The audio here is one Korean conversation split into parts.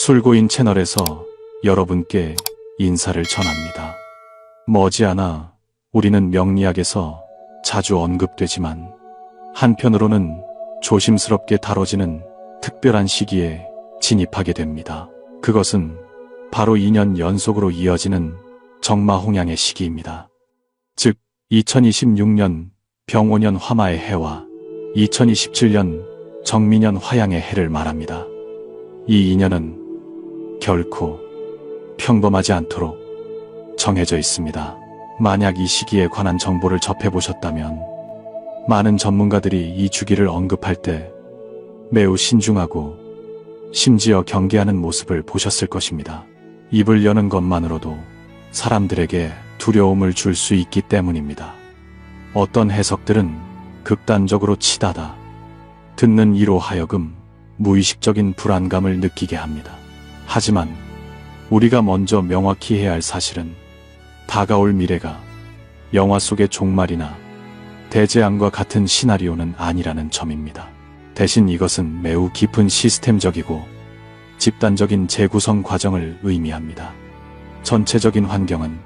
술고인 채널에서 여러분께 인사를 전합니다. 머지않아 우리는 명리학에서 자주 언급되지만 한편으로는 조심스럽게 다뤄지는 특별한 시기에 진입하게 됩니다. 그것은 바로 2년 연속으로 이어지는 정마홍양의 시기입니다. 즉 2026년 병오년 화마의 해와 2027년 정미년 화양의 해를 말합니다. 이 인연은 결코 평범하지 않도록 정해져 있습니다. 만약 이 시기에 관한 정보를 접해보셨다면 많은 전문가들이 이 주기를 언급할 때 매우 신중하고 심지어 경계하는 모습을 보셨을 것입니다. 입을 여는 것만으로도 사람들에게 두려움을 줄 수 있기 때문입니다. 어떤 해석들은 극단적으로 치닫아 듣는 이로 하여금 무의식적인 불안감을 느끼게 합니다. 하지만 우리가 먼저 명확히 해야 할 사실은 다가올 미래가 영화 속의 종말이나 대재앙과 같은 시나리오는 아니라는 점입니다. 대신 이것은 매우 깊은 시스템적이고 집단적인 재구성 과정을 의미합니다. 전체적인 환경은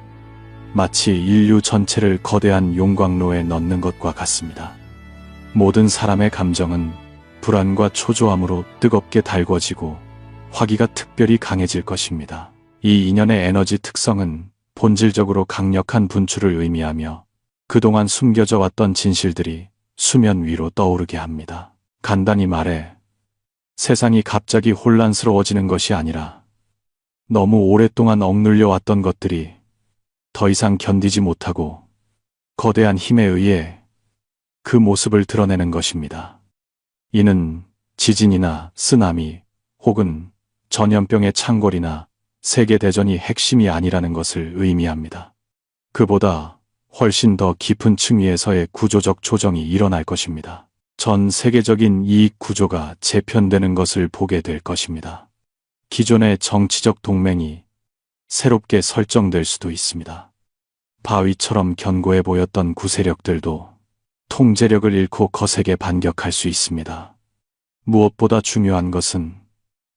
마치 인류 전체를 거대한 용광로에 넣는 것과 같습니다. 모든 사람의 감정은 불안과 초조함으로 뜨겁게 달궈지고 화기가 특별히 강해질 것입니다. 이 인연의 에너지 특성은 본질적으로 강력한 분출을 의미하며 그동안 숨겨져 왔던 진실들이 수면 위로 떠오르게 합니다. 간단히 말해 세상이 갑자기 혼란스러워지는 것이 아니라 너무 오랫동안 억눌려 왔던 것들이 더 이상 견디지 못하고 거대한 힘에 의해 그 모습을 드러내는 것입니다. 이는 지진이나 쓰나미 혹은 전염병의 창궐이나 세계대전이 핵심이 아니라는 것을 의미합니다. 그보다 훨씬 더 깊은 층위에서의 구조적 조정이 일어날 것입니다. 전 세계적인 이익 구조가 재편되는 것을 보게 될 것입니다. 기존의 정치적 동맹이 새롭게 설정될 수도 있습니다. 바위처럼 견고해 보였던 구세력들도 통제력을 잃고 거세게 반격할 수 있습니다. 무엇보다 중요한 것은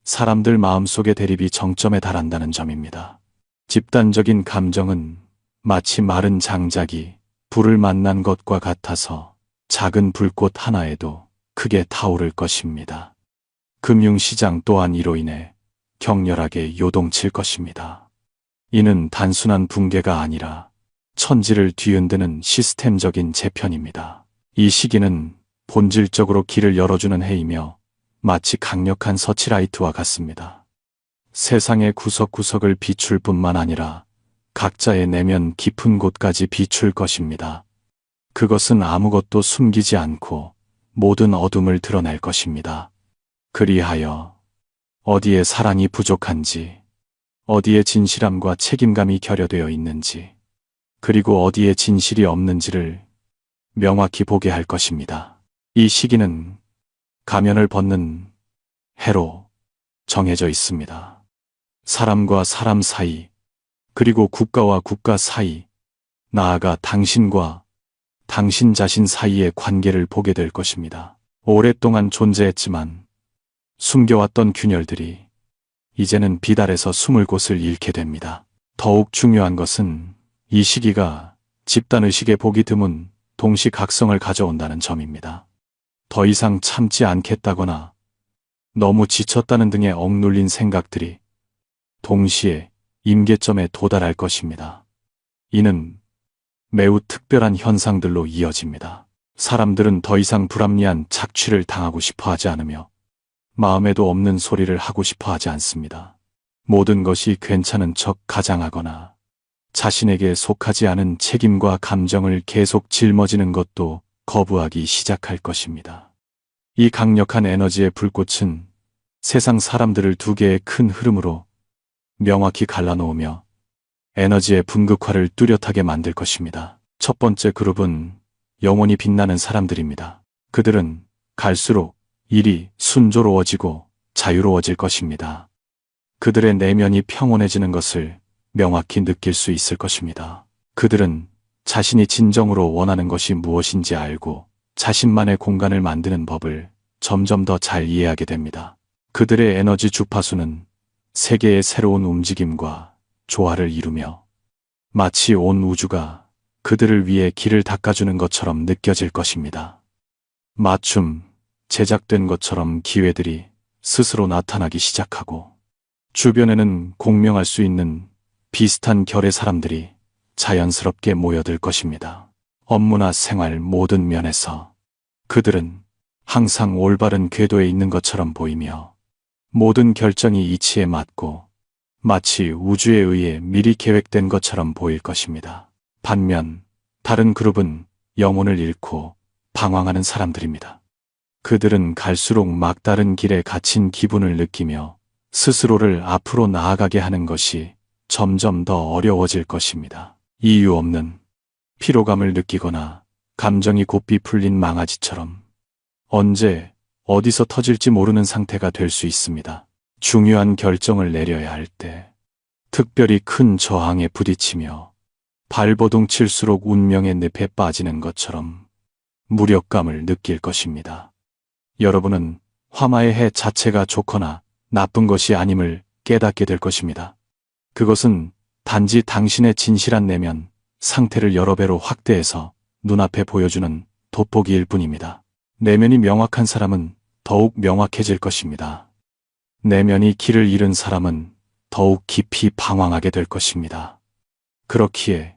사람들 마음속의 대립이 정점에 달한다는 점입니다. 집단적인 감정은 마치 마른 장작이 불을 만난 것과 같아서 작은 불꽃 하나에도 크게 타오를 것입니다. 금융시장 또한 이로 인해 격렬하게 요동칠 것입니다. 이는 단순한 붕괴가 아니라 천지를 뒤흔드는 시스템적인 재편입니다. 이 시기는 본질적으로 길을 열어주는 해이며 마치 강력한 서치라이트와 같습니다. 세상의 구석구석을 비출 뿐만 아니라 각자의 내면 깊은 곳까지 비출 것입니다. 그것은 아무것도 숨기지 않고 모든 어둠을 드러낼 것입니다. 그리하여 어디에 사랑이 부족한지, 어디에 진실함과 책임감이 결여되어 있는지, 그리고 어디에 진실이 없는지를 명확히 보게 할 것입니다. 이 시기는 가면을 벗는 해로 정해져 있습니다. 사람과 사람 사이, 그리고 국가와 국가 사이, 나아가 당신과 당신 자신 사이의 관계를 보게 될 것입니다. 오랫동안 존재했지만 숨겨왔던 균열들이 이제는 비달에서 숨을 곳을 잃게 됩니다. 더욱 중요한 것은 이 시기가 집단의식의 보기 드문 동시각성을 가져온다는 점입니다. 더 이상 참지 않겠다거나 너무 지쳤다는 등의 억눌린 생각들이 동시에 임계점에 도달할 것입니다. 이는 매우 특별한 현상들로 이어집니다. 사람들은 더 이상 불합리한 착취를 당하고 싶어 하지 않으며 마음에도 없는 소리를 하고 싶어 하지 않습니다. 모든 것이 괜찮은 척 가장하거나 자신에게 속하지 않은 책임과 감정을 계속 짊어지는 것도 거부하기 시작할 것입니다. 이 강력한 에너지의 불꽃은 세상 사람들을 두 개의 큰 흐름으로 명확히 갈라놓으며 에너지의 분극화를 뚜렷하게 만들 것입니다. 첫 번째 그룹은 영원히 빛나는 사람들입니다. 그들은 갈수록 일이 순조로워지고 자유로워질 것입니다. 그들의 내면이 평온해지는 것을 명확히 느낄 수 있을 것입니다. 그들은 자신이 진정으로 원하는 것이 무엇인지 알고 자신만의 공간을 만드는 법을 점점 더 잘 이해하게 됩니다. 그들의 에너지 주파수는 세계의 새로운 움직임과 조화를 이루며 마치 온 우주가 그들을 위해 길을 닦아주는 것처럼 느껴질 것입니다. 맞춤, 제작된 것처럼 기회들이 스스로 나타나기 시작하고 주변에는 공명할 수 있는 비슷한 결의 사람들이 자연스럽게 모여들 것입니다. 업무나 생활 모든 면에서 그들은 항상 올바른 궤도에 있는 것처럼 보이며 모든 결정이 이치에 맞고 마치 우주에 의해 미리 계획된 것처럼 보일 것입니다. 반면 다른 그룹은 영혼을 잃고 방황하는 사람들입니다. 그들은 갈수록 막다른 길에 갇힌 기분을 느끼며 스스로를 앞으로 나아가게 하는 것이 점점 더 어려워질 것입니다. 이유 없는 피로감을 느끼거나 감정이 고삐 풀린 망아지처럼 언제 어디서 터질지 모르는 상태가 될 수 있습니다. 중요한 결정을 내려야 할 때 특별히 큰 저항에 부딪히며 발버둥 칠수록 운명의 늪에 빠지는 것처럼 무력감을 느낄 것입니다. 여러분은 화마의 해 자체가 좋거나 나쁜 것이 아님을 깨닫게 될 것입니다. 그것은 단지 당신의 진실한 내면 상태를 여러 배로 확대해서 눈앞에 보여주는 돋보기일 뿐입니다. 내면이 명확한 사람은 더욱 명확해질 것입니다. 내면이 길을 잃은 사람은 더욱 깊이 방황하게 될 것입니다. 그렇기에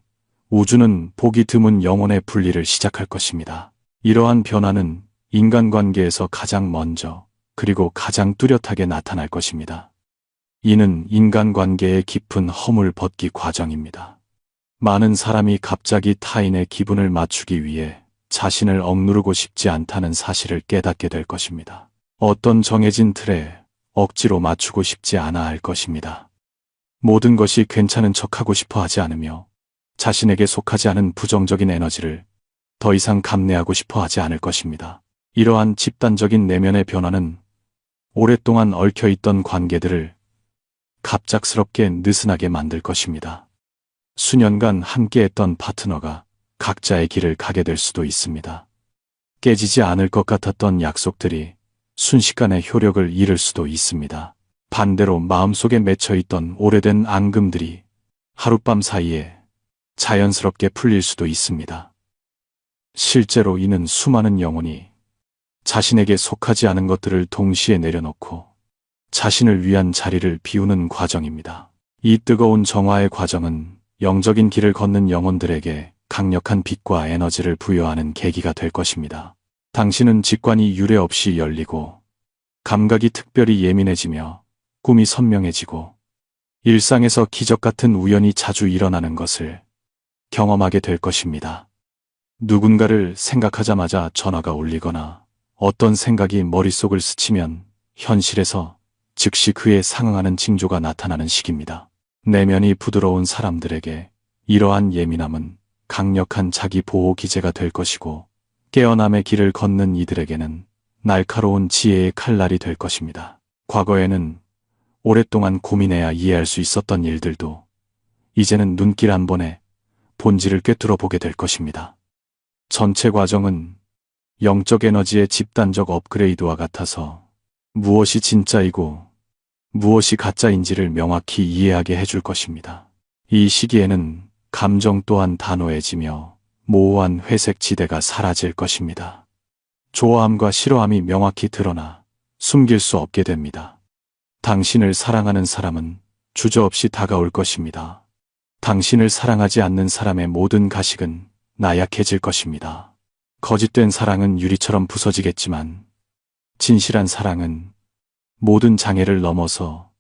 우주는 보기 드문 영혼의 분리를 시작할 것입니다. 이러한 변화는 인간관계에서 가장 먼저 그리고 가장 뚜렷하게 나타날 것입니다. 이는 인간관계의 깊은 허물 벗기 과정입니다. 많은 사람이 갑자기 타인의 기분을 맞추기 위해 자신을 억누르고 싶지 않다는 사실을 깨닫게 될 것입니다. 어떤 정해진 틀에 억지로 맞추고 싶지 않아 할 것입니다. 모든 것이 괜찮은 척하고 싶어 하지 않으며 자신에게 속하지 않은 부정적인 에너지를 더 이상 감내하고 싶어 하지 않을 것입니다. 이러한 집단적인 내면의 변화는 오랫동안 얽혀있던 관계들을 갑작스럽게 느슨하게 만들 것입니다. 수년간 함께했던 파트너가 각자의 길을 가게 될 수도 있습니다. 깨지지 않을 것 같았던 약속들이 순식간에 효력을 잃을 수도 있습니다. 반대로 마음속에 맺혀있던 오래된 앙금들이 하룻밤 사이에 자연스럽게 풀릴 수도 있습니다. 실제로 이는 수많은 영혼이 자신에게 속하지 않은 것들을 동시에 내려놓고 자신을 위한 자리를 비우는 과정입니다. 이 뜨거운 정화의 과정은 영적인 길을 걷는 영혼들에게 강력한 빛과 에너지를 부여하는 계기가 될 것입니다. 당신은 직관이 유례 없이 열리고 감각이 특별히 예민해지며 꿈이 선명해지고 일상에서 기적 같은 우연이 자주 일어나는 것을 경험하게 될 것입니다. 누군가를 생각하자마자 전화가 울리거나 어떤 생각이 머릿속을 스치면 현실에서 즉시 그에 상응하는 징조가 나타나는 시기입니다. 내면이 부드러운 사람들에게 이러한 예민함은 강력한 자기 보호 기제가 될 것이고 깨어남의 길을 걷는 이들에게는 날카로운 지혜의 칼날이 될 것입니다. 과거에는 오랫동안 고민해야 이해할 수 있었던 일들도 이제는 눈길 한 번에 본질을 꿰뚫어 보게 될 것입니다. 전체 과정은 영적 에너지의 집단적 업그레이드와 같아서 무엇이 진짜이고 무엇이 가짜인지를 명확히 이해하게 해줄 것입니다. 이 시기에는 감정 또한 단호해지며 모호한 회색 지대가 사라질 것입니다. 좋아함과 싫어함이 명확히 드러나 숨길 수 없게 됩니다. 당신을 사랑하는 사람은 주저없이 다가올 것입니다. 당신을 사랑하지 않는 사람의 모든 가식은 나약해질 것입니다. 거짓된 사랑은 유리처럼 부서지겠지만 진실한 사랑은 모든 장애를 넘어서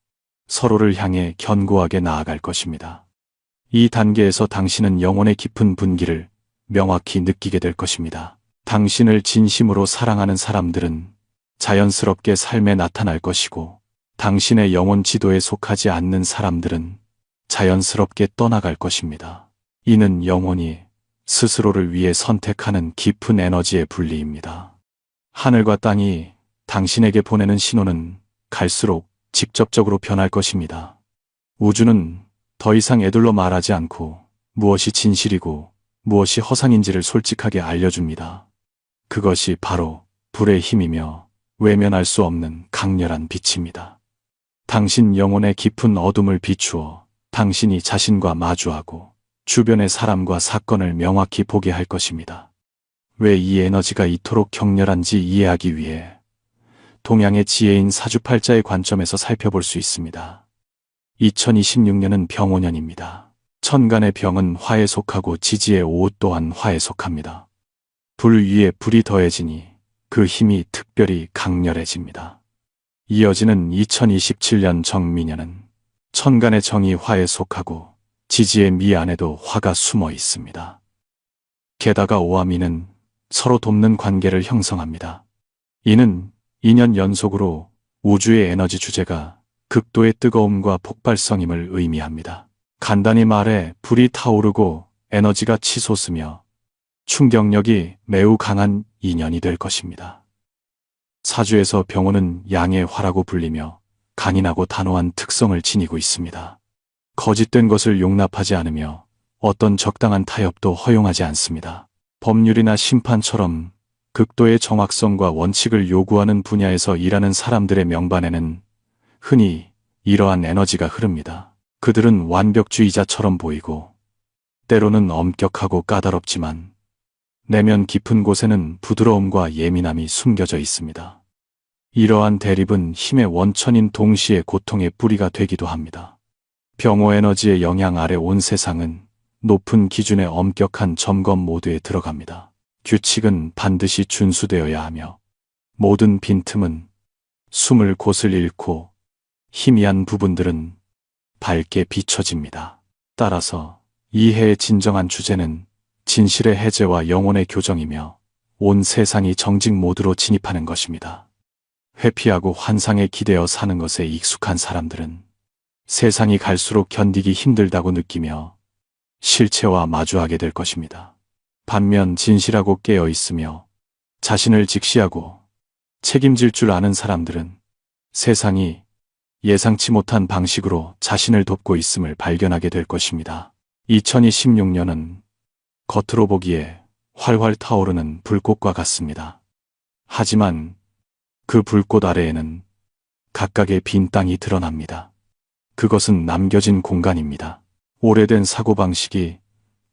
서로를 향해 견고하게 나아갈 것입니다. 이 단계에서 당신은 영혼의 깊은 분기를 명확히 느끼게 될 것입니다. 당신을 진심으로 사랑하는 사람들은 자연스럽게 삶에 나타날 것이고 당신의 영혼 지도에 속하지 않는 사람들은 자연스럽게 떠나갈 것입니다. 이는 영혼이 스스로를 위해 선택하는 깊은 에너지의 분리입니다. 하늘과 땅이 당신에게 보내는 신호는 갈수록 직접적으로 변할 것입니다. 우주는 더 이상 애들로 말하지 않고 무엇이 진실이고 무엇이 허상인지를 솔직하게 알려줍니다. 그것이 바로 불의 힘이며 외면할 수 없는 강렬한 빛입니다. 당신 영혼의 깊은 어둠을 비추어 당신이 자신과 마주하고 주변의 사람과 사건을 명확히 보게 할 것입니다. 왜 이 에너지가 이토록 격렬한지 이해하기 위해 동양의 지혜인 사주팔자의 관점에서 살펴볼 수 있습니다. 2026년은 병오년입니다. 천간의 병은 화에 속하고 지지의 오 또한 화에 속합니다. 불 위에 불이 더해지니 그 힘이 특별히 강렬해집니다. 이어지는 2027년 정미년은 천간의 정이 화에 속하고 지지의 미 안에도 화가 숨어 있습니다. 게다가 오와 미는 서로 돕는 관계를 형성합니다. 이는 2년 연속으로 우주의 에너지 주제가 극도의 뜨거움과 폭발성임을 의미합니다. 간단히 말해 불이 타오르고 에너지가 치솟으며 충격력이 매우 강한 인연이 될 것입니다. 사주에서 병오는 양의 화라고 불리며 강인하고 단호한 특성을 지니고 있습니다. 거짓된 것을 용납하지 않으며 어떤 적당한 타협도 허용하지 않습니다. 법률이나 심판처럼 극도의 정확성과 원칙을 요구하는 분야에서 일하는 사람들의 명반에는 흔히 이러한 에너지가 흐릅니다. 그들은 완벽주의자처럼 보이고 때로는 엄격하고 까다롭지만 내면 깊은 곳에는 부드러움과 예민함이 숨겨져 있습니다. 이러한 대립은 힘의 원천인 동시에 고통의 뿌리가 되기도 합니다. 병오 에너지의 영향 아래 온 세상은 높은 기준의 엄격한 점검 모드에 들어갑니다. 규칙은 반드시 준수되어야 하며 모든 빈틈은 숨을 곳을 잃고 희미한 부분들은 밝게 비춰집니다. 따라서 이 해의 진정한 주제는 진실의 해제와 영혼의 교정이며 온 세상이 정직 모드로 진입하는 것입니다. 회피하고 환상에 기대어 사는 것에 익숙한 사람들은 세상이 갈수록 견디기 힘들다고 느끼며 실체와 마주하게 될 것입니다. 반면 진실하고 깨어 있으며 자신을 직시하고 책임질 줄 아는 사람들은 세상이 예상치 못한 방식으로 자신을 돕고 있음을 발견하게 될 것입니다. 2026년은 겉으로 보기에 활활 타오르는 불꽃과 같습니다. 하지만 그 불꽃 아래에는 각각의 빈 땅이 드러납니다. 그것은 남겨진 공간입니다. 오래된 사고방식이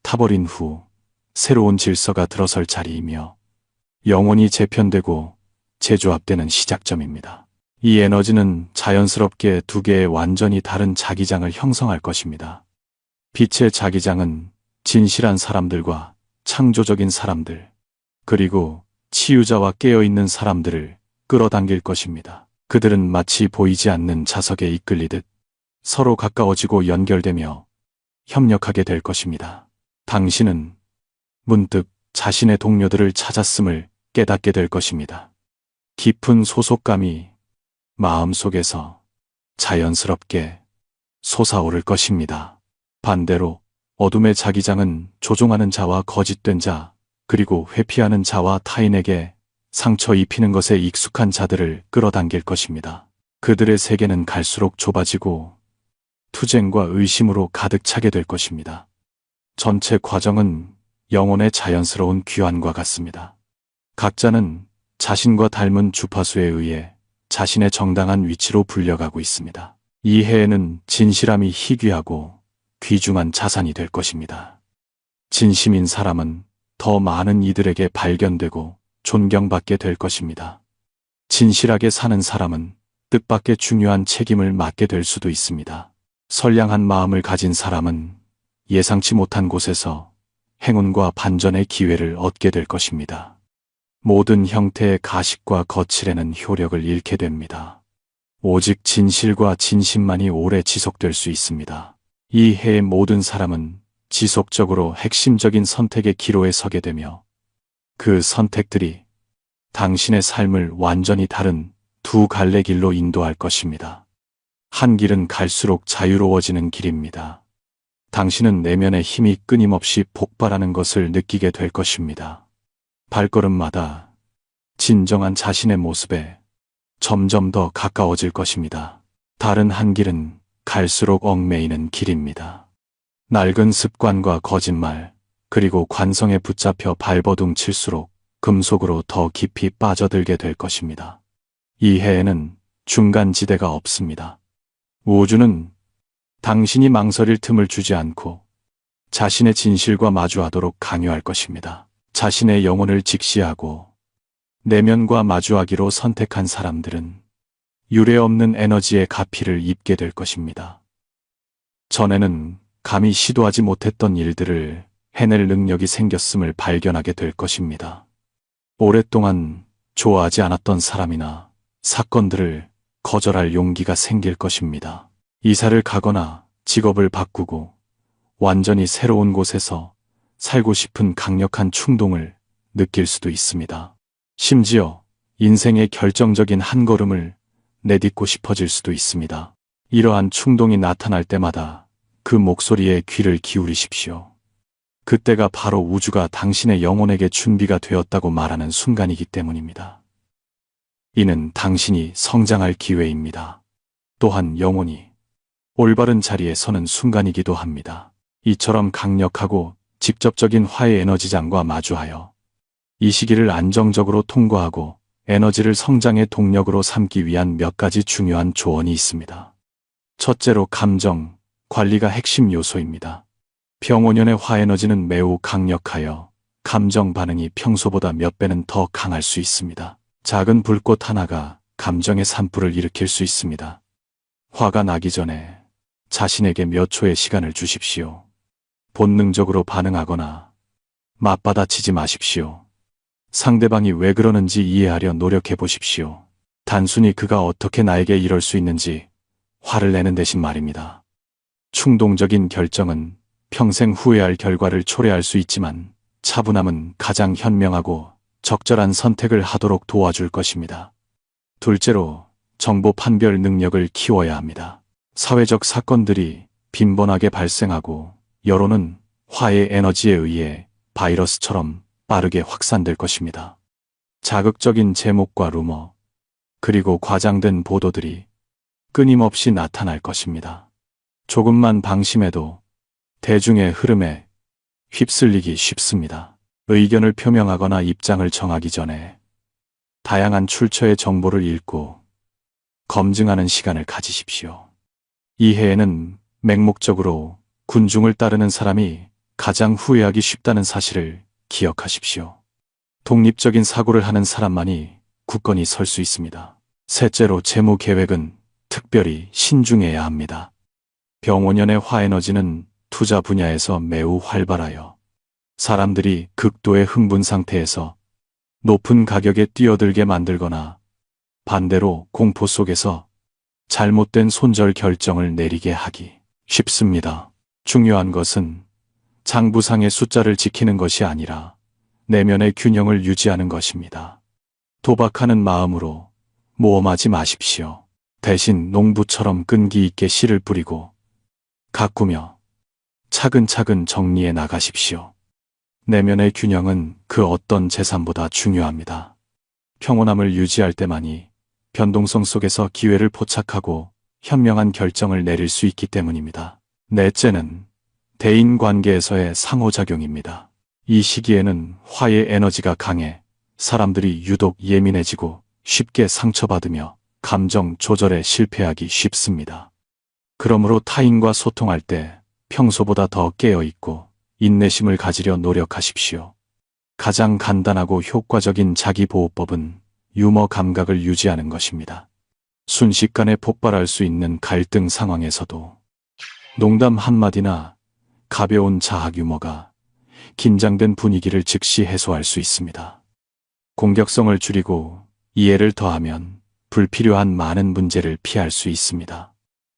타버린 후 새로운 질서가 들어설 자리이며 영혼이 재편되고 재조합되는 시작점입니다. 이 에너지는 자연스럽게 두 개의 완전히 다른 자기장을 형성할 것입니다. 빛의 자기장은 진실한 사람들과 창조적인 사람들, 그리고 치유자와 깨어있는 사람들을 끌어당길 것입니다. 그들은 마치 보이지 않는 자석에 이끌리듯 서로 가까워지고 연결되며 협력하게 될 것입니다. 당신은 문득 자신의 동료들을 찾았음을 깨닫게 될 것입니다. 깊은 소속감이 마음속에서 자연스럽게 솟아오를 것입니다. 반대로 어둠의 자기장은 조종하는 자와 거짓된 자, 그리고 회피하는 자와 타인에게 상처 입히는 것에 익숙한 자들을 끌어당길 것입니다. 그들의 세계는 갈수록 좁아지고 투쟁과 의심으로 가득 차게 될 것입니다. 전체 과정은 영혼의 자연스러운 귀환과 같습니다. 각자는 자신과 닮은 주파수에 의해 자신의 정당한 위치로 불려가고 있습니다. 이 해에는 진실함이 희귀하고 귀중한 자산이 될 것입니다. 진심인 사람은 더 많은 이들에게 발견되고 존경받게 될 것입니다. 진실하게 사는 사람은 뜻밖의 중요한 책임을 맡게 될 수도 있습니다. 선량한 마음을 가진 사람은 예상치 못한 곳에서 행운과 반전의 기회를 얻게 될 것입니다. 모든 형태의 가식과 거칠에는 효력을 잃게 됩니다. 오직 진실과 진심만이 오래 지속될 수 있습니다. 이 해의 모든 사람은 지속적으로 핵심적인 선택의 기로에 서게 되며 그 선택들이 당신의 삶을 완전히 다른 두 갈래 길로 인도할 것입니다. 한 길은 갈수록 자유로워지는 길입니다. 당신은 내면의 힘이 끊임없이 폭발하는 것을 느끼게 될 것입니다. 발걸음마다 진정한 자신의 모습에 점점 더 가까워질 것입니다. 다른 한 길은 갈수록 얽매이는 길입니다. 낡은 습관과 거짓말, 그리고 관성에 붙잡혀 발버둥 칠수록 금속으로 더 깊이 빠져들게 될 것입니다. 이 해에는 중간 지대가 없습니다. 우주는 당신이 망설일 틈을 주지 않고 자신의 진실과 마주하도록 강요할 것입니다. 자신의 영혼을 직시하고 내면과 마주하기로 선택한 사람들은 유례없는 에너지의 가피를 입게 될 것입니다. 전에는 감히 시도하지 못했던 일들을 해낼 능력이 생겼음을 발견하게 될 것입니다. 오랫동안 좋아하지 않았던 사람이나 사건들을 거절할 용기가 생길 것입니다. 이사를 가거나 직업을 바꾸고 완전히 새로운 곳에서 살고 싶은 강력한 충동을 느낄 수도 있습니다. 심지어 인생의 결정적인 한 걸음을 내딛고 싶어질 수도 있습니다. 이러한 충동이 나타날 때마다 그 목소리에 귀를 기울이십시오. 그때가 바로 우주가 당신의 영혼에게 준비가 되었다고 말하는 순간이기 때문입니다. 이는 당신이 성장할 기회입니다. 또한 영혼이 올바른 자리에 서는 순간이기도 합니다. 이처럼 강력하고 직접적인 화해 에너지장과 마주하여 이 시기를 안정적으로 통과하고 에너지를 성장의 동력으로 삼기 위한 몇 가지 중요한 조언이 있습니다. 첫째로 감정 관리가 핵심 요소입니다. 평온연의 화에너지는 매우 강력하여 감정 반응이 평소보다 몇 배는 더 강할 수 있습니다. 작은 불꽃 하나가 감정의 산불을 일으킬 수 있습니다. 화가 나기 전에 자신에게 몇 초의 시간을 주십시오. 본능적으로 반응하거나 맞받아치지 마십시오. 상대방이 왜 그러는지 이해하려 노력해 보십시오. 단순히 그가 어떻게 나에게 이럴 수 있는지 화를 내는 대신 말입니다. 충동적인 결정은 평생 후회할 결과를 초래할 수 있지만 차분함은 가장 현명하고 적절한 선택을 하도록 도와줄 것입니다. 둘째로 정보 판별 능력을 키워야 합니다. 사회적 사건들이 빈번하게 발생하고 여론은 화의 에너지에 의해 바이러스처럼 빠르게 확산될 것입니다. 자극적인 제목과 루머, 그리고 과장된 보도들이 끊임없이 나타날 것입니다. 조금만 방심해도 대중의 흐름에 휩쓸리기 쉽습니다. 의견을 표명하거나 입장을 정하기 전에 다양한 출처의 정보를 읽고 검증하는 시간을 가지십시오. 이해에는 맹목적으로 군중을 따르는 사람이 가장 후회하기 쉽다는 사실을 기억하십시오. 독립적인 사고를 하는 사람만이 굳건히 설 수 있습니다. 셋째로 재무 계획은 특별히 신중해야 합니다. 병원연의 화에너지는 투자 분야에서 매우 활발하여 사람들이 극도의 흥분 상태에서 높은 가격에 뛰어들게 만들거나 반대로 공포 속에서 잘못된 손절 결정을 내리게 하기 쉽습니다. 중요한 것은 장부상의 숫자를 지키는 것이 아니라 내면의 균형을 유지하는 것입니다. 도박하는 마음으로 모험하지 마십시오. 대신 농부처럼 끈기 있게 씨를 뿌리고 가꾸며 차근차근 정리해 나가십시오. 내면의 균형은 그 어떤 재산보다 중요합니다. 평온함을 유지할 때만이 변동성 속에서 기회를 포착하고 현명한 결정을 내릴 수 있기 때문입니다. 넷째는 대인관계에서의 상호작용입니다. 이 시기에는 화의 에너지가 강해 사람들이 유독 예민해지고 쉽게 상처받으며 감정 조절에 실패하기 쉽습니다. 그러므로 타인과 소통할 때 평소보다 더 깨어있고 인내심을 가지려 노력하십시오. 가장 간단하고 효과적인 자기보호법은 유머 감각을 유지하는 것입니다. 순식간에 폭발할 수 있는 갈등 상황에서도 농담 한마디나 가벼운 자학 유머가 긴장된 분위기를 즉시 해소할 수 있습니다. 공격성을 줄이고 이해를 더하면 불필요한 많은 문제를 피할 수 있습니다.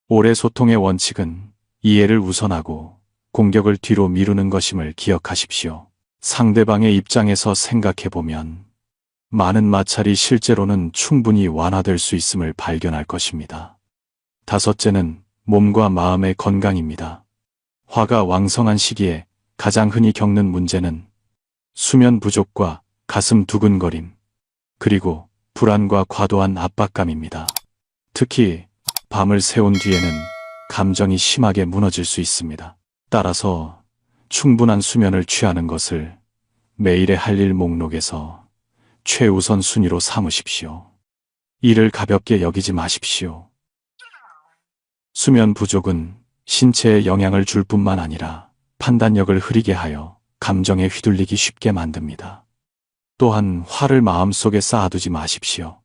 오래 소통의 원칙은 이해를 우선하고 공격을 뒤로 미루는 것임을 기억하십시오. 상대방의 입장에서 생각해보면 많은 마찰이 실제로는 충분히 완화될 수 있음을 발견할 것입니다. 다섯째는 몸과 마음의 건강입니다. 화가 왕성한 시기에 가장 흔히 겪는 문제는 수면 부족과 가슴 두근거림, 그리고 불안과 과도한 압박감입니다. 특히 밤을 새운 뒤에는 감정이 심하게 무너질 수 있습니다. 따라서 충분한 수면을 취하는 것을 매일의 할 일 목록에서 최우선 순위로 삼으십시오. 일을 가볍게 여기지 마십시오. 수면 부족은 신체에 영향을 줄 뿐만 아니라 판단력을 흐리게 하여 감정에 휘둘리기 쉽게 만듭니다. 또한 화를 마음속에 쌓아두지 마십시오.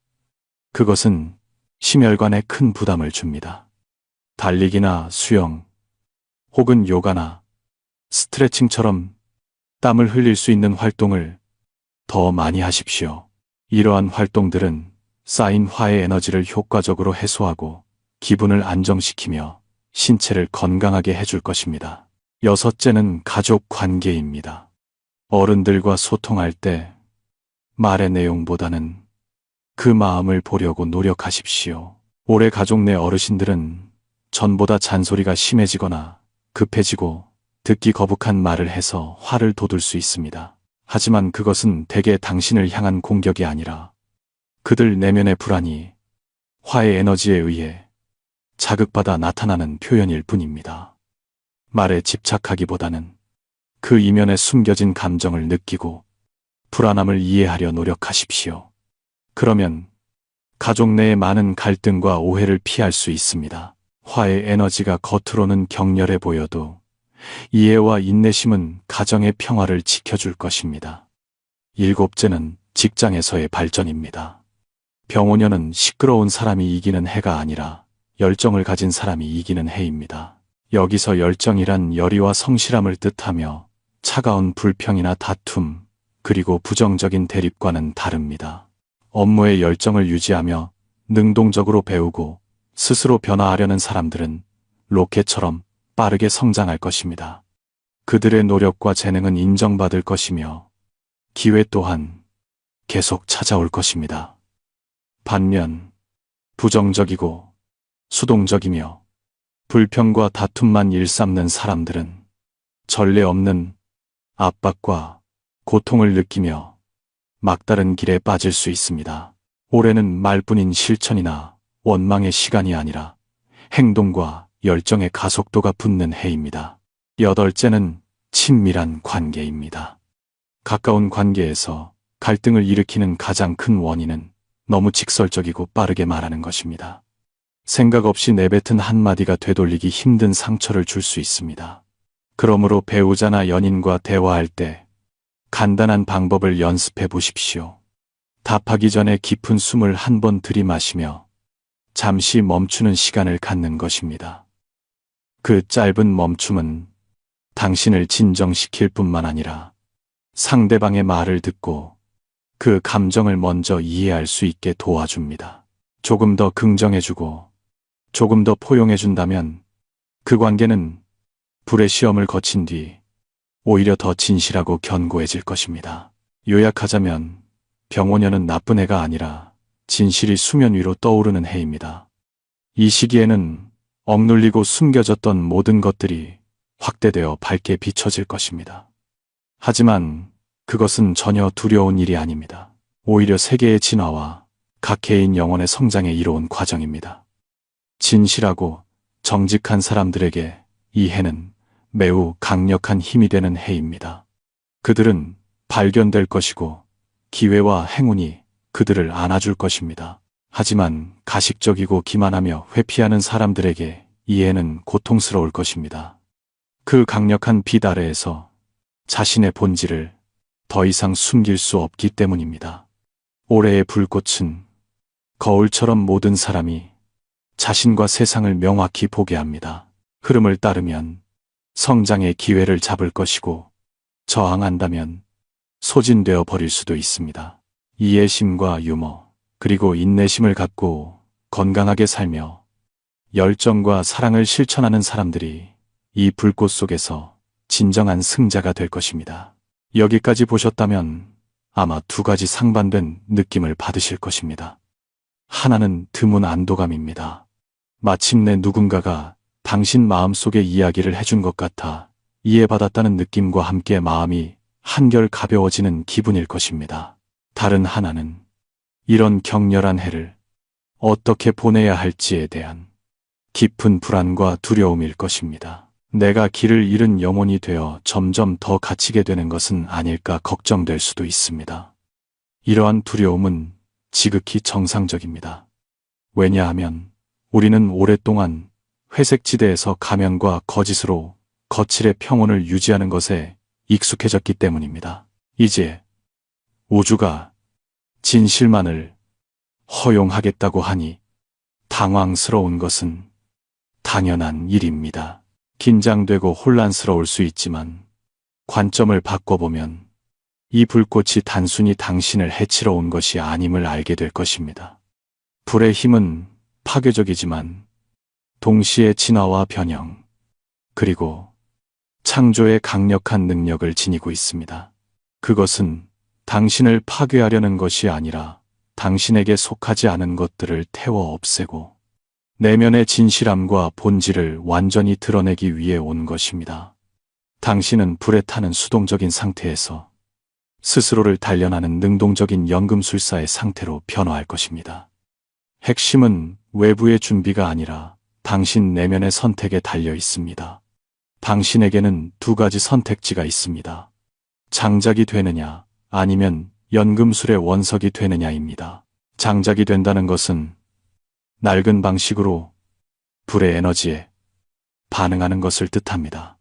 그것은 심혈관에 큰 부담을 줍니다. 달리기나 수영, 혹은 요가나 스트레칭처럼 땀을 흘릴 수 있는 활동을 더 많이 하십시오. 이러한 활동들은 쌓인 화의 에너지를 효과적으로 해소하고 기분을 안정시키며 신체를 건강하게 해줄 것입니다. 여섯째는 가족 관계입니다. 어른들과 소통할 때 말의 내용보다는 그 마음을 보려고 노력하십시오. 올해 가족 내 어르신들은 전보다 잔소리가 심해지거나 급해지고 듣기 거북한 말을 해서 화를 돋울 수 있습니다. 하지만 그것은 대개 당신을 향한 공격이 아니라 그들 내면의 불안이 화의 에너지에 의해 자극받아 나타나는 표현일 뿐입니다. 말에 집착하기보다는 그 이면에 숨겨진 감정을 느끼고 불안함을 이해하려 노력하십시오. 그러면 가족 내의 많은 갈등과 오해를 피할 수 있습니다. 화의 에너지가 겉으로는 격렬해 보여도 이해와 인내심은 가정의 평화를 지켜줄 것입니다. 일곱째는 직장에서의 발전입니다. 병오년은 시끄러운 사람이 이기는 해가 아니라 열정을 가진 사람이 이기는 해입니다. 여기서 열정이란 열의와 성실함을 뜻하며 차가운 불평이나 다툼, 그리고 부정적인 대립과는 다릅니다. 업무의 열정을 유지하며 능동적으로 배우고 스스로 변화하려는 사람들은 로켓처럼 빠르게 성장할 것입니다. 그들의 노력과 재능은 인정받을 것이며 기회 또한 계속 찾아올 것입니다. 반면 부정적이고 수동적이며 불평과 다툼만 일삼는 사람들은 전례 없는 압박과 고통을 느끼며 막다른 길에 빠질 수 있습니다. 올해는 말뿐인 실천이나 원망의 시간이 아니라 행동과 열정의 가속도가 붙는 해입니다. 여덟째는 친밀한 관계입니다. 가까운 관계에서 갈등을 일으키는 가장 큰 원인은 너무 직설적이고 빠르게 말하는 것입니다. 생각 없이 내뱉은 한마디가 되돌리기 힘든 상처를 줄 수 있습니다. 그러므로 배우자나 연인과 대화할 때 간단한 방법을 연습해 보십시오. 답하기 전에 깊은 숨을 한 번 들이마시며 잠시 멈추는 시간을 갖는 것입니다. 그 짧은 멈춤은 당신을 진정시킬 뿐만 아니라 상대방의 말을 듣고 그 감정을 먼저 이해할 수 있게 도와줍니다. 조금 더 긍정해주고 조금 더 포용해준다면 그 관계는 불의 시험을 거친 뒤 오히려 더 진실하고 견고해질 것입니다. 요약하자면 병오년은 나쁜 해가 아니라 진실이 수면 위로 떠오르는 해입니다. 이 시기에는 억눌리고 숨겨졌던 모든 것들이 확대되어 밝게 비춰질 것입니다. 하지만 그것은 전혀 두려운 일이 아닙니다. 오히려 세계의 진화와 각 개인 영혼의 성장에 이로운 과정입니다. 진실하고 정직한 사람들에게 이 해는 매우 강력한 힘이 되는 해입니다. 그들은 발견될 것이고 기회와 행운이 그들을 안아줄 것입니다. 하지만 가식적이고 기만하며 회피하는 사람들에게 이 해는 고통스러울 것입니다. 그 강력한 빛 아래에서 자신의 본질을 더 이상 숨길 수 없기 때문입니다. 올해의 불꽃은 거울처럼 모든 사람이 자신과 세상을 명확히 보게 합니다. 흐름을 따르면 성장의 기회를 잡을 것이고 저항한다면 소진되어 버릴 수도 있습니다. 이해심과 유머, 그리고 인내심을 갖고 건강하게 살며 열정과 사랑을 실천하는 사람들이 이 불꽃 속에서 진정한 승자가 될 것입니다. 여기까지 보셨다면 아마 두 가지 상반된 느낌을 받으실 것입니다. 하나는 드문 안도감입니다. 마침내 누군가가 당신 마음속의 이야기를 해준 것 같아 이해받았다는 느낌과 함께 마음이 한결 가벼워지는 기분일 것입니다. 다른 하나는 이런 격렬한 해를 어떻게 보내야 할지에 대한 깊은 불안과 두려움일 것입니다. 내가 길을 잃은 영혼이 되어 점점 더 갇히게 되는 것은 아닐까 걱정될 수도 있습니다. 이러한 두려움은 지극히 정상적입니다. 왜냐하면 우리는 오랫동안 회색지대에서 가면과 거짓으로 거칠의 평온을 유지하는 것에 익숙해졌기 때문입니다. 이제 우주가 진실만을 허용하겠다고 하니 당황스러운 것은 당연한 일입니다. 긴장되고 혼란스러울 수 있지만 관점을 바꿔보면 이 불꽃이 단순히 당신을 해치러 온 것이 아님을 알게 될 것입니다. 불의 힘은 파괴적이지만 동시에 진화와 변형, 그리고 창조의 강력한 능력을 지니고 있습니다. 그것은 당신을 파괴하려는 것이 아니라 당신에게 속하지 않은 것들을 태워 없애고 내면의 진실함과 본질을 완전히 드러내기 위해 온 것입니다. 당신은 불에 타는 수동적인 상태에서 스스로를 단련하는 능동적인 연금술사의 상태로 변화할 것입니다. 핵심은 외부의 준비가 아니라 당신 내면의 선택에 달려 있습니다. 당신에게는 두 가지 선택지가 있습니다. 장작이 되느냐 아니면 연금술의 원석이 되느냐입니다. 장작이 된다는 것은 낡은 방식으로 불의 에너지에 반응하는 것을 뜻합니다.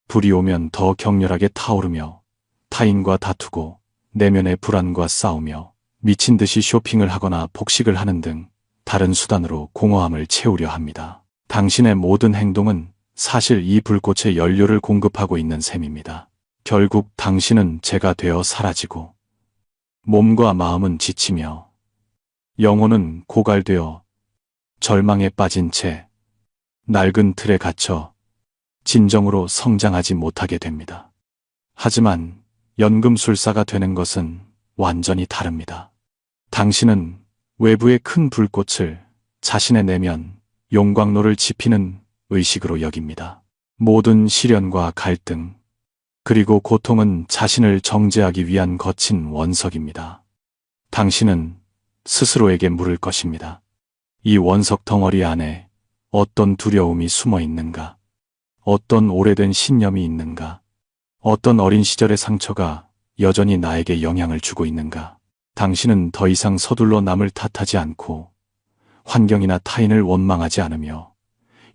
불이 오면 더 격렬하게 타오르며 타인과 다투고 내면의 불안과 싸우며 미친 듯이 쇼핑을 하거나 복식을 하는 등 다른 수단으로 공허함을 채우려 합니다. 당신의 모든 행동은 사실 이 불꽃의 연료를 공급하고 있는 셈입니다. 결국 당신은 재가 되어 사라지고 몸과 마음은 지치며 영혼은 고갈되어 절망에 빠진 채 낡은 틀에 갇혀 진정으로 성장하지 못하게 됩니다. 하지만 연금술사가 되는 것은 완전히 다릅니다. 당신은 외부의 큰 불꽃을 자신의 내면 용광로를 지피는 의식으로 여깁니다. 모든 시련과 갈등, 그리고 고통은 자신을 정죄하기 위한 거친 원석입니다. 당신은 스스로에게 물을 것입니다. 이 원석 덩어리 안에 어떤 두려움이 숨어 있는가? 어떤 오래된 신념이 있는가? 어떤 어린 시절의 상처가 여전히 나에게 영향을 주고 있는가? 당신은 더 이상 서둘러 남을 탓하지 않고 환경이나 타인을 원망하지 않으며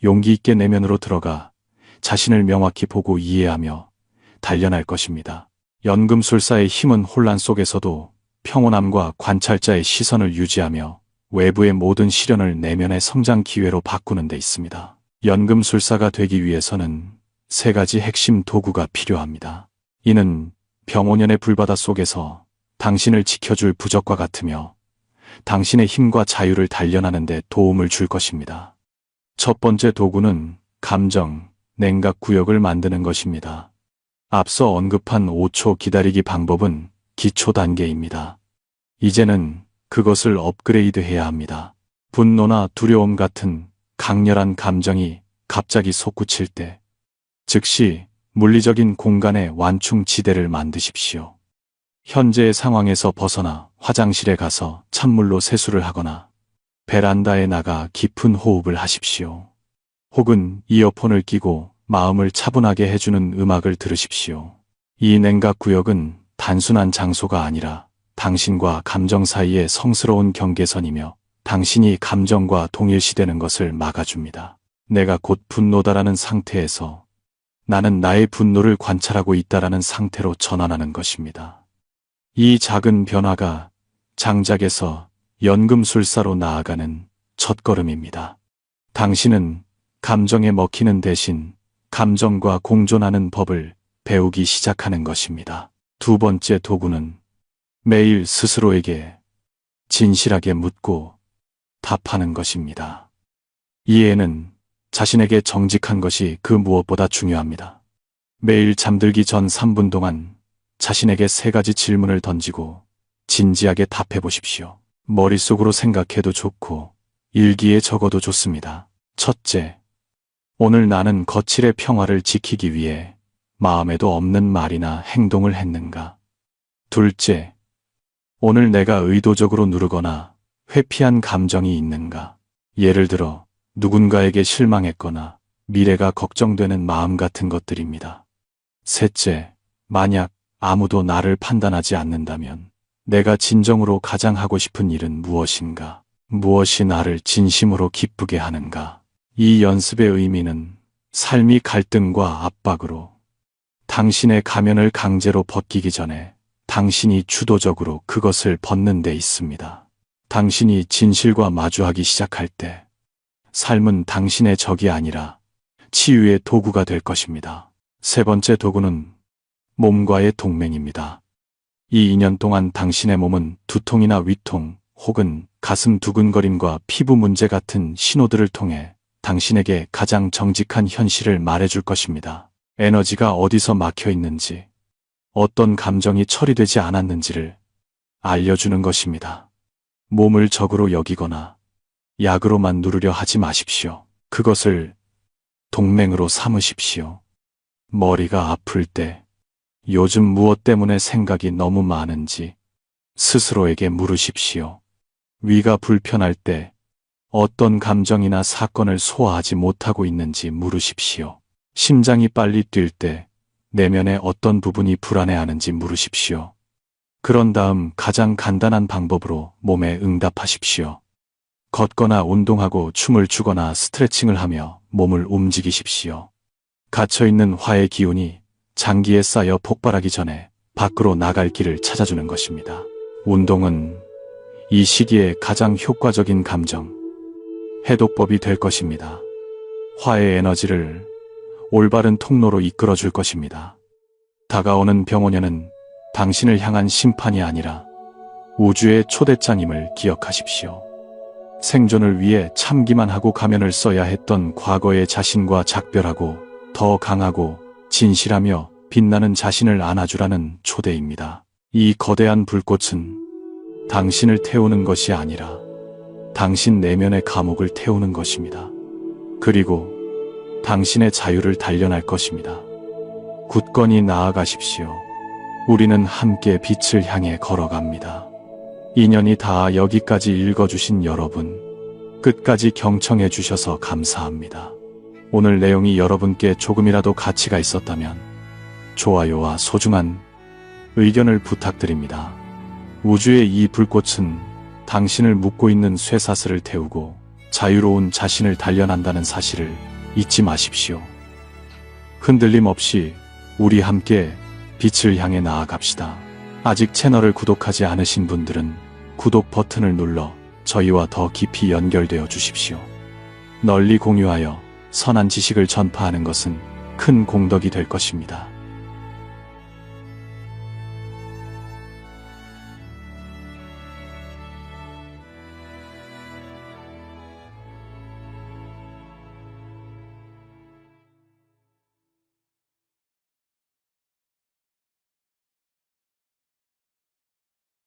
용기 있게 내면으로 들어가 자신을 명확히 보고 이해하며 단련할 것입니다. 연금술사의 힘은 혼란 속에서도 평온함과 관찰자의 시선을 유지하며 외부의 모든 시련을 내면의 성장 기회로 바꾸는 데 있습니다. 연금술사가 되기 위해서는 세 가지 핵심 도구가 필요합니다. 이는 병오년의 불바다 속에서 당신을 지켜줄 부적과 같으며 당신의 힘과 자유를 단련하는 데 도움을 줄 것입니다. 첫 번째 도구는 감정, 냉각 구역을 만드는 것입니다. 앞서 언급한 5초 기다리기 방법은 기초 단계입니다. 이제는 그것을 업그레이드해야 합니다. 분노나 두려움 같은 강렬한 감정이 갑자기 솟구칠 때 즉시 물리적인 공간에 완충지대를 만드십시오. 현재의 상황에서 벗어나 화장실에 가서 찬물로 세수를 하거나 베란다에 나가 깊은 호흡을 하십시오. 혹은 이어폰을 끼고 마음을 차분하게 해주는 음악을 들으십시오. 이 냉각 구역은 단순한 장소가 아니라 당신과 감정 사이의 성스러운 경계선이며 당신이 감정과 동일시되는 것을 막아줍니다. 내가 곧 분노다라는 상태에서 나는 나의 분노를 관찰하고 있다라는 상태로 전환하는 것입니다. 이 작은 변화가 장작에서 연금술사로 나아가는 첫걸음입니다. 당신은 감정에 먹히는 대신 감정과 공존하는 법을 배우기 시작하는 것입니다. 두 번째 도구는 매일 스스로에게 진실하게 묻고 답하는 것입니다. 이해는 자신에게 정직한 것이 그 무엇보다 중요합니다. 매일 잠들기 전 3분 동안 자신에게 세 가지 질문을 던지고 진지하게 답해 보십시오. 머릿속으로 생각해도 좋고 일기에 적어도 좋습니다. 첫째, 오늘 나는 거칠의 평화를 지키기 위해 마음에도 없는 말이나 행동을 했는가? 둘째, 오늘 내가 의도적으로 누르거나 회피한 감정이 있는가? 예를 들어 누군가에게 실망했거나 미래가 걱정되는 마음 같은 것들입니다. 셋째, 만약 아무도 나를 판단하지 않는다면 내가 진정으로 가장 하고 싶은 일은 무엇인가? 무엇이 나를 진심으로 기쁘게 하는가? 이 연습의 의미는 삶이 갈등과 압박으로 당신의 가면을 강제로 벗기기 전에 당신이 주도적으로 그것을 벗는 데 있습니다. 당신이 진실과 마주하기 시작할 때 삶은 당신의 적이 아니라 치유의 도구가 될 것입니다. 세 번째 도구는 몸과의 동맹입니다. 이 2년 동안 당신의 몸은 두통이나 위통 혹은 가슴 두근거림과 피부 문제 같은 신호들을 통해 당신에게 가장 정직한 현실을 말해줄 것입니다. 에너지가 어디서 막혀 있는지, 어떤 감정이 처리되지 않았는지를 알려주는 것입니다. 몸을 적으로 여기거나 약으로만 누르려 하지 마십시오. 그것을 동맹으로 삼으십시오. 머리가 아플 때, 요즘 무엇 때문에 생각이 너무 많은지 스스로에게 물으십시오. 위가 불편할 때 어떤 감정이나 사건을 소화하지 못하고 있는지 물으십시오. 심장이 빨리 뛸 때 내면의 어떤 부분이 불안해하는지 물으십시오. 그런 다음 가장 간단한 방법으로 몸에 응답하십시오. 걷거나 운동하고 춤을 추거나 스트레칭을 하며 몸을 움직이십시오. 갇혀있는 화의 기운이 장기에 쌓여 폭발하기 전에 밖으로 나갈 길을 찾아주는 것입니다. 운동은 이 시기에 가장 효과적인 감정 해독법이 될 것입니다. 화의 에너지를 올바른 통로로 이끌어 줄 것입니다. 다가오는 병원에는 당신을 향한 심판이 아니라 우주의 초대장임을 기억하십시오. 생존을 위해 참기만 하고 가면을 써야 했던 과거의 자신과 작별하고 더 강하고 진실하며 빛나는 자신을 안아주라는 초대입니다. 이 거대한 불꽃은 당신을 태우는 것이 아니라 당신 내면의 감옥을 태우는 것입니다. 그리고 당신의 자유를 단련할 것입니다. 굳건히 나아가십시오. 우리는 함께 빛을 향해 걸어갑니다. 인연이 다 여기까지 읽어주신 여러분, 끝까지 경청해 주셔서 감사합니다. 오늘 내용이 여러분께 조금이라도 가치가 있었다면 좋아요와 소중한 의견을 부탁드립니다. 우주의 이 불꽃은 당신을 묶고 있는 쇠사슬을 태우고 자유로운 자신을 단련한다는 사실을 잊지 마십시오. 흔들림 없이 우리 함께 빛을 향해 나아갑시다. 아직 채널을 구독하지 않으신 분들은 구독 버튼을 눌러 저희와 더 깊이 연결되어 주십시오. 널리 공유하여 선한 지식을 전파하는 것은 큰 공덕이 될 것입니다.